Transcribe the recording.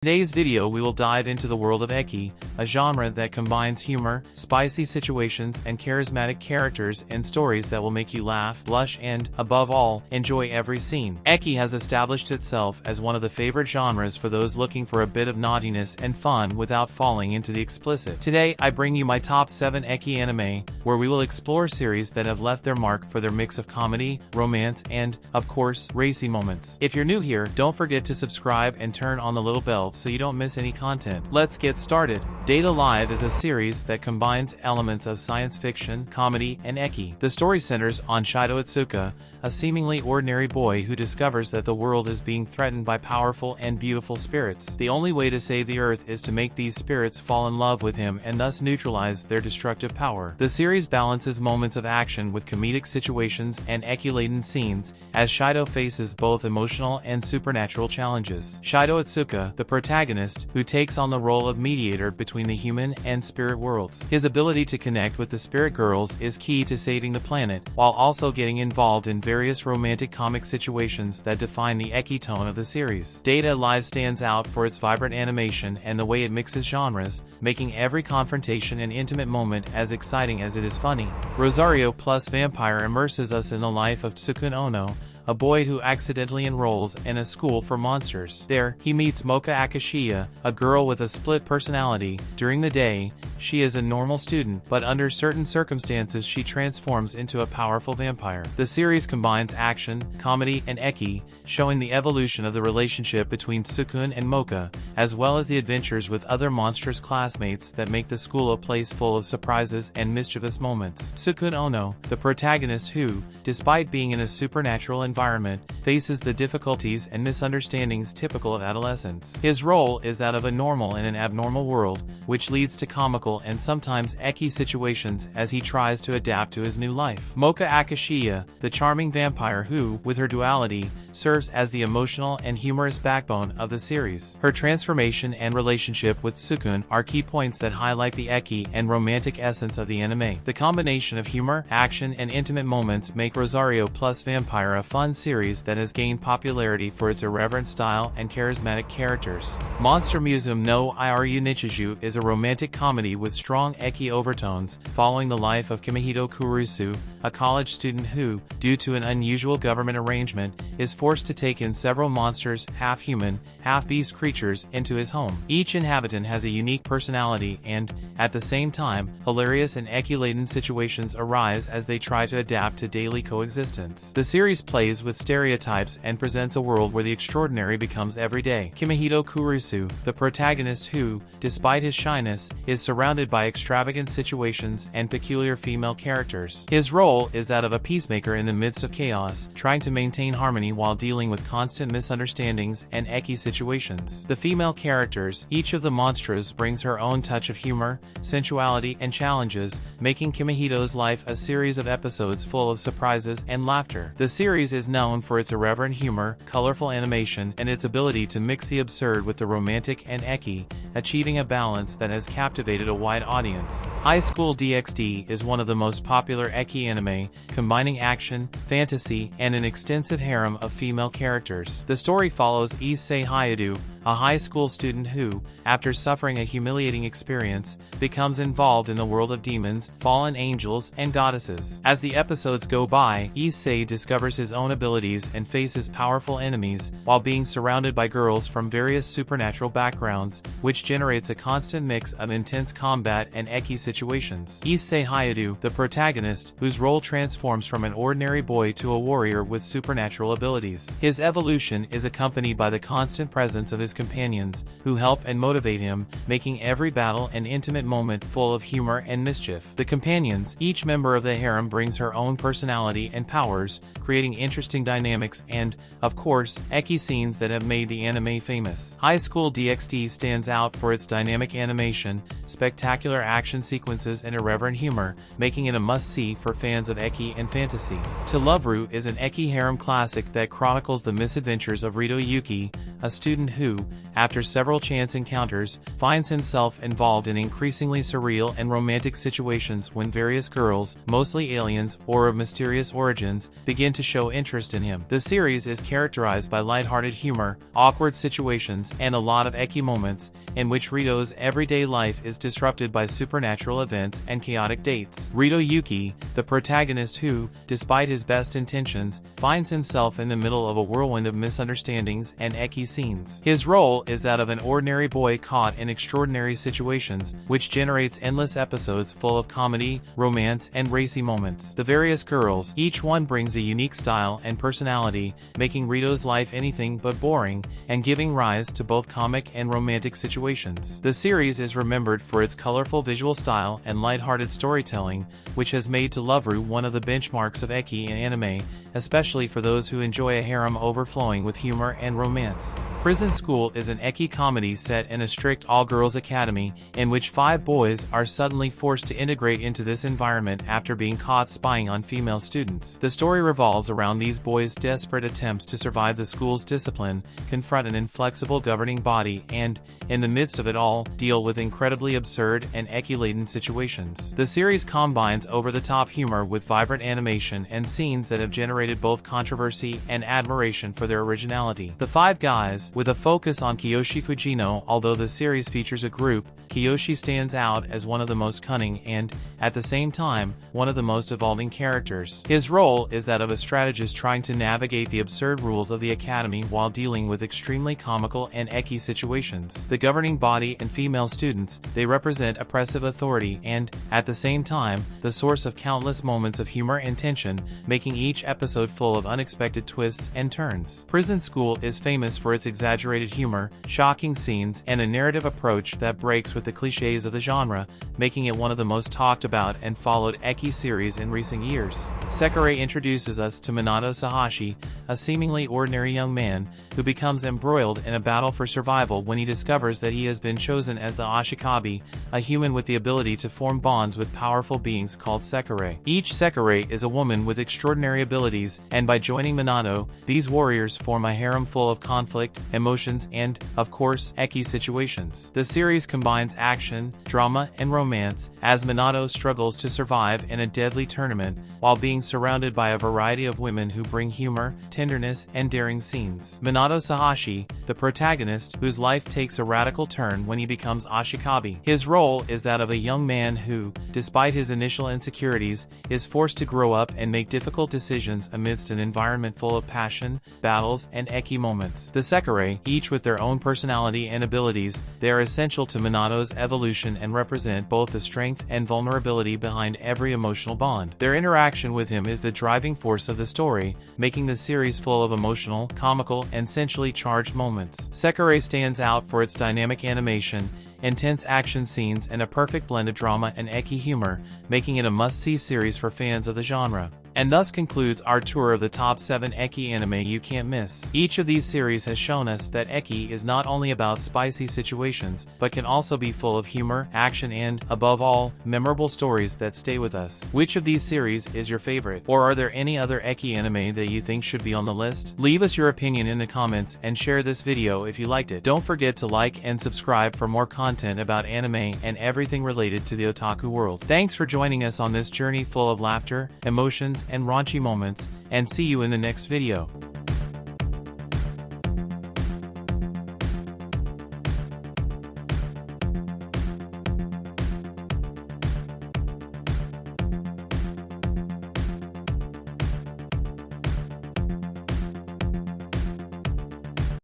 In today's video we will dive into the world of Ecchi, a genre that combines humor, spicy situations, and charismatic characters and stories that will make you laugh, blush, and, above all, enjoy every scene. Ecchi has established itself as one of the favorite genres for those looking for a bit of naughtiness and fun without falling into the explicit. Today I bring you my top 7 Ecchi anime, where we will explore series that have left their mark for their mix of comedy, romance, and, of course, racy moments. If you're new here, don't forget to subscribe and turn on the little bell so you don't miss any content. Let's get started. Date Live is a series that combines elements of science fiction, comedy, and Ecchi. The story centers on Shido Itsuka, a seemingly ordinary boy who discovers that the world is being threatened by powerful and beautiful spirits. The only way to save the Earth is to make these spirits fall in love with him and thus neutralize their destructive power. The series balances moments of action with comedic situations and Ecchi-laden scenes, as Shido faces both emotional and supernatural challenges. Shido Itsuka, the protagonist, who takes on the role of mediator between the human and spirit worlds. His ability to connect with the spirit girls is key to saving the planet, while also getting involved in various romantic comic situations that define the Ecchi tone of the series. Date Live stands out for its vibrant animation and the way it mixes genres, making every confrontation and intimate moment as exciting as it is funny. Rosario plus Vampire immerses us in the life of Tsukun Ono, a boy who accidentally enrolls in a school for monsters. There, he meets Mocha Akashiya, a girl with a split personality. During the day, she is a normal student, but under certain circumstances she transforms into a powerful vampire. The series combines action, comedy, and Ecchi, showing the evolution of the relationship between Tsukun and Mocha, as well as the adventures with other monstrous classmates that make the school a place full of surprises and mischievous moments. Tsukun Ono, the protagonist who, despite being in a supernatural environment, faces the difficulties and misunderstandings typical of adolescence. His role is that of a normal in an abnormal world, which leads to comical and sometimes Ecchi situations as he tries to adapt to his new life. Mocha Akashiya, the charming vampire who, with her duality, serves as the emotional and humorous backbone of the series. Her transformation and relationship with Tsukun are key points that highlight the Ecchi and romantic essence of the anime. The combination of humor, action, and intimate moments make Rosario plus Vampire a fun series that has gained popularity for its irreverent style and charismatic characters. Monster Museum no Iru Nichiju is a romantic comedy with strong Ecchi overtones, following the life of Kimihito Kurusu, a college student who, due to an unusual government arrangement, is forced to take in several monsters, half-human, half-beast creatures, into his home. Each inhabitant has a unique personality and, at the same time, hilarious and Ecchi-laden situations arise as they try to adapt to daily coexistence. The series plays with stereotypes and presents a world where the extraordinary becomes everyday. Kimihito Kurusu, the protagonist who, despite his shyness, is surrounded by extravagant situations and peculiar female characters. His role is that of a peacemaker in the midst of chaos, trying to maintain harmony while dealing with constant misunderstandings and Ecchi situations. The female characters, each of the monsters brings her own touch of humor, sensuality, and challenges, making Kimihito's life a series of episodes full of surprises and laughter. The series is known for its irreverent humor, colorful animation, and its ability to mix the absurd with the romantic and Ecchi, achieving a balance that has captivated a wide audience. High School DxD is one of the most popular Ecchi anime, combining action, fantasy, and an extensive harem of female characters. The story follows Issei Hayadu, a high school student who, after suffering a humiliating experience, becomes involved in the world of demons, fallen angels, and goddesses. As the episodes go by, Issei discovers his own abilities and faces powerful enemies, while being surrounded by girls from various supernatural backgrounds, which generates a constant mix of intense combat and Ecchi situations. Issei Hayadu, the protagonist, whose role transforms from an ordinary boy to a warrior with supernatural abilities. His evolution is accompanied by the constant presence of his companions, who help and motivate him, making every battle and intimate moment full of humor and mischief. The companions, each member of the harem brings her own personality and powers, creating interesting dynamics and, of course, Ecchi scenes that have made the anime famous. High School DxD stands out for its dynamic animation, spectacular action sequences, and irreverent humor, making it a must-see for fans of Ecchi and fantasy. To Love Ru is an Ecchi harem classic that chronicles the misadventures of Rito Yuki, a student who, after several chance encounters, finds himself involved in increasingly surreal and romantic situations when various girls, mostly aliens or of mysterious origins, begin to show interest in him. The series is characterized by lighthearted humor, awkward situations, and a lot of Ecchi moments, in which Rito's everyday life is disrupted by supernatural events and chaotic dates. Rito Yuki, the protagonist who, despite his best intentions, finds himself in the middle of a whirlwind of misunderstandings and Ecchi scenes. His role is that of an ordinary boy caught in extraordinary situations, which generates endless episodes full of comedy, romance, and racy moments. The various girls, each one brings a unique style and personality, making Rito's life anything but boring, and giving rise to both comic and romantic situations. The series is remembered for its colorful visual style and lighthearted storytelling, which has made to Loveru one of the benchmarks of Ecchi in anime, especially for those who enjoy a harem overflowing with humor and romance. Prison School is an Ecchi comedy set in a strict all-girls academy, in which 5 boys are suddenly forced to integrate into this environment after being caught spying on female students. The story revolves around these boys' desperate attempts to survive the school's discipline, confront an inflexible governing body, and, in the midst of it all, deal with incredibly absurd and Ecchi-laden situations. The series combines over-the-top humor with vibrant animation and scenes that have generated both controversy and admiration for their originality. The 5 guys, with a focus on Kiyoshi Fujino. Although the series features a group, Kiyoshi stands out as one of the most cunning and, at the same time, one of the most evolving characters. His role is that of a strategist trying to navigate the absurd rules of the academy while dealing with extremely comical and Ecchi situations. The governing body and female students, they represent oppressive authority and, at the same time, the source of countless moments of humor and tension, making each episode full of unexpected twists and turns. Prison School is famous for its exaggerated humor, shocking scenes, and a narrative approach that breaks with the cliches of the genre, making it one of the most talked about and followed Ecchi series in recent years. Sekirei introduces us to Minato Sahashi, a seemingly ordinary young man, who becomes embroiled in a battle for survival when he discovers that he has been chosen as the Ashikabi, a human with the ability to form bonds with powerful beings called Sekirei. Each Sekirei is a woman with extraordinary abilities, and by joining Minato, these warriors form a harem full of conflict, emotions, and, of course, Ecchi situations. The series combines action, drama, and romance, as Minato struggles to survive in a deadly tournament, while being surrounded by a variety of women who bring humor, tenderness, and daring scenes. Minato Sahashi, the protagonist, whose life takes a radical turn when he becomes Ashikabi. His role is that of a young man who, despite his initial insecurities, is forced to grow up and make difficult decisions amidst an environment full of passion, battles, and Ecchi moments. The Sekirei, each with their own personality and abilities, they are essential to Minato's evolution and represent both the strength and vulnerability behind every emotional bond. Their interaction with him is the driving force of the story, making the series full of emotional, comical, and sensually charged moments. Sekirei stands out for its dynamic animation, intense action scenes, and a perfect blend of drama and Ecchi humor, making it a must-see series for fans of the genre. And thus concludes our tour of the top 7 Ecchi anime you can't miss. Each of these series has shown us that Ecchi is not only about spicy situations, but can also be full of humor, action, and, above all, memorable stories that stay with us. Which of these series is your favorite? Or are there any other Ecchi anime that you think should be on the list? Leave us your opinion in the comments and share this video if you liked it. Don't forget to like and subscribe for more content about anime and everything related to the otaku world. Thanks for joining us on this journey full of laughter, emotions, and raunchy moments, and see you in the next video.